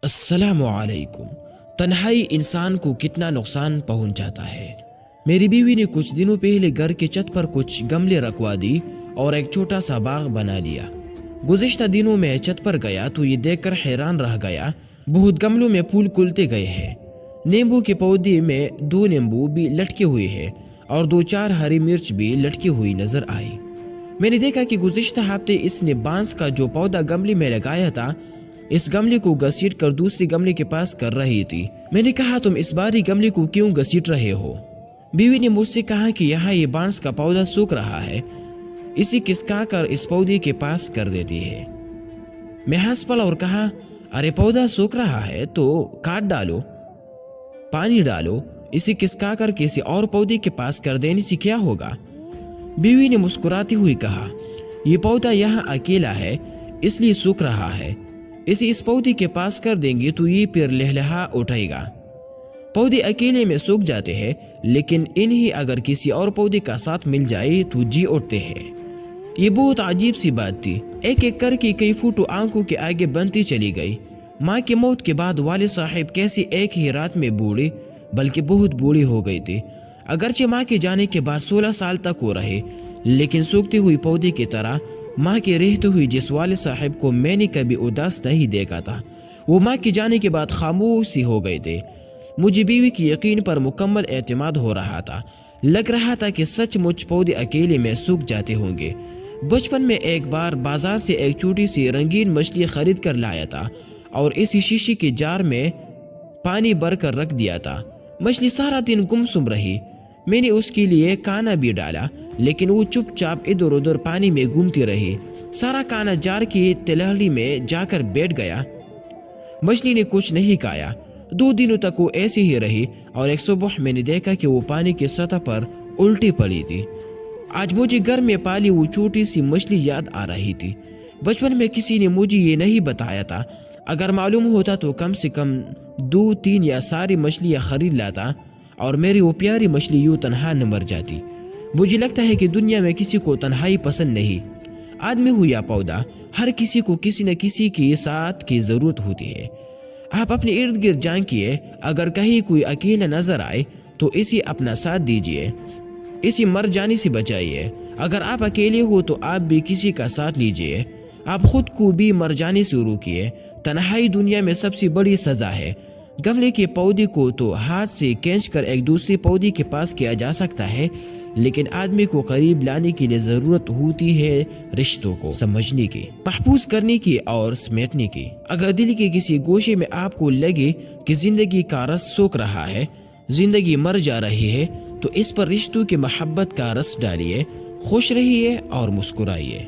السلام علیکم۔ تنہائی انسان کو کتنا نقصان پہنچاتا ہے۔ میری بیوی نے کچھ دنوں پہلے گھر کے چھت پر کچھ گملے رکھوا دی اور ایک چھوٹا سا باغ بنا لیا۔ گزشتہ دنوں میں چھت پر گیا تو یہ دیکھ کر حیران رہ گیا، بہت گملوں میں پھول کھلتے گئے ہیں۔ نیمبو کے پودے میں 2 نیمبو بھی لٹکے ہوئے ہیں اور 2-4 ہری مرچ بھی لٹکی ہوئی نظر آئی۔ میں نے دیکھا کہ گزشتہ ہفتے اس نے بانس کا جو پودا گملے میں لگایا تھا، اس گملے کو گھسیٹ کر دوسرے گملے کے پاس کر رہی تھی۔ میں نے کہا، تم اس باری گملے کو کیوں گھسیٹ رہے ہو؟ بیوی نے مجھ سے کہا کہ یہاں یہ بانس کا پودا سوکھ رہا ہے، اسی کسکا کر اس پودے کے پاس کر دیتی ہے۔ میں ہنس پڑا اور کہا، ارے پودا سوکھ رہا ہے تو کاٹ ڈالو، پانی ڈالو، اسی کسکا کر کسی اور پودے کے پاس کر دینے سے کیا ہوگا؟ بیوی نے مسکراتی ہوئی کہا، یہ پودا یہاں اکیلا ہے اس لیے سوکھ رہا ہے، اسے اس پودے کے پاس کر دیں گے تو یہ پھر لہلہا اٹھے گا۔ پودے اکیلے میں سوکھ جاتے ہیں لیکن انہیں اگر کسی اور پودے کا ساتھ مل جائے تو جی اٹھتے ہیں۔ یہ بہت عجیب سی بات تھی۔ ایک ایک کر کے کئی فوٹو آنکھوں کے آگے بنتی چلی گئی۔ ماں کی موت کے بعد والد صاحب کیسے ایک ہی رات میں بوڑھے بلکہ بہت بوڑھی ہو گئی تھی۔ اگرچہ ماں کے جانے کے بعد 16 سال تک وہ رہے، لیکن سوکھتی ہوئی پودے کی طرح ماں کے رہتے ہوئے جس والد صاحب کو میں نے کبھی اداس نہیں دیکھا تھا، وہ ماں کے جانے کے بعد خاموش سی ہو گئے تھے۔ مجھے بیوی کی یقین پر مکمل اعتماد ہو رہا تھا۔ لگ رہا تھا کہ سچ مچ پودے اکیلے میں سوکھ جاتے ہوں گے۔ بچپن میں ایک بار بازار سے ایک چھوٹی سی رنگین مچھلی خرید کر لایا تھا اور اسی شیشے کے جار میں پانی بھر کر رکھ دیا تھا۔ مچھلی سارا دن گمسم رہی۔ میں نے اس کے لیے کانا بھی ڈالا لیکن وہ چپ چاپ ادھر ادھر پانی میں گھومتی رہی۔ سارا کانا جار کی تلہڑی میں جا کر بیٹھ گیا۔ مچھلی نے کچھ نہیں کھایا۔ 2 دنوں تک وہ ایسے ہی رہی اور ایک صبح میں نے دیکھا کہ وہ پانی کی سطح پر الٹی پڑی تھی۔ آج مجھے گھر میں پالی وہ چھوٹی سی مچھلی یاد آ رہی تھی۔ بچپن میں کسی نے مجھے یہ نہیں بتایا تھا، اگر معلوم ہوتا تو کم سے کم 2-3 یا ساری مچھلیاں خرید لاتا اور میری وہ پیاری مچھلی یوں تنہا نہ مر جاتی۔ مجھے لگتا ہے کہ دنیا میں کسی کو تنہائی پسند نہیں۔ آدمی ہو یا پودا، ہر کسی کو کسی نہ کسی کے ساتھ کی ضرورت ہوتی ہے۔ آپ اپنے ارد گرد جانکیے، اگر کہیں کوئی اکیلا نظر آئے تو اسے اپنا ساتھ دیجیے، اسے مر جانے سے بچائیے۔ اگر آپ اکیلے ہو تو آپ بھی کسی کا ساتھ لیجیے، آپ خود کو بھی مر جانے سے روکیے۔ تنہائی دنیا میں سب سے بڑی سزا ہے۔ گملے کے پودے کو تو ہاتھ سے کھینچ کر ایک دوسرے پودے کے پاس کیا جا سکتا ہے، لیکن آدمی کو قریب لانے کے لیے ضرورت ہوتی ہے رشتوں کو سمجھنے کی، محفوظ کرنے کی اور سمیٹنے کی۔ اگر دل کے کسی گوشے میں آپ کو لگے کہ زندگی کا رس سوکھ رہا ہے، زندگی مر جا رہی ہے، تو اس پر رشتوں کی محبت کا رس ڈالیے، خوش رہیے اور مسکرائیے۔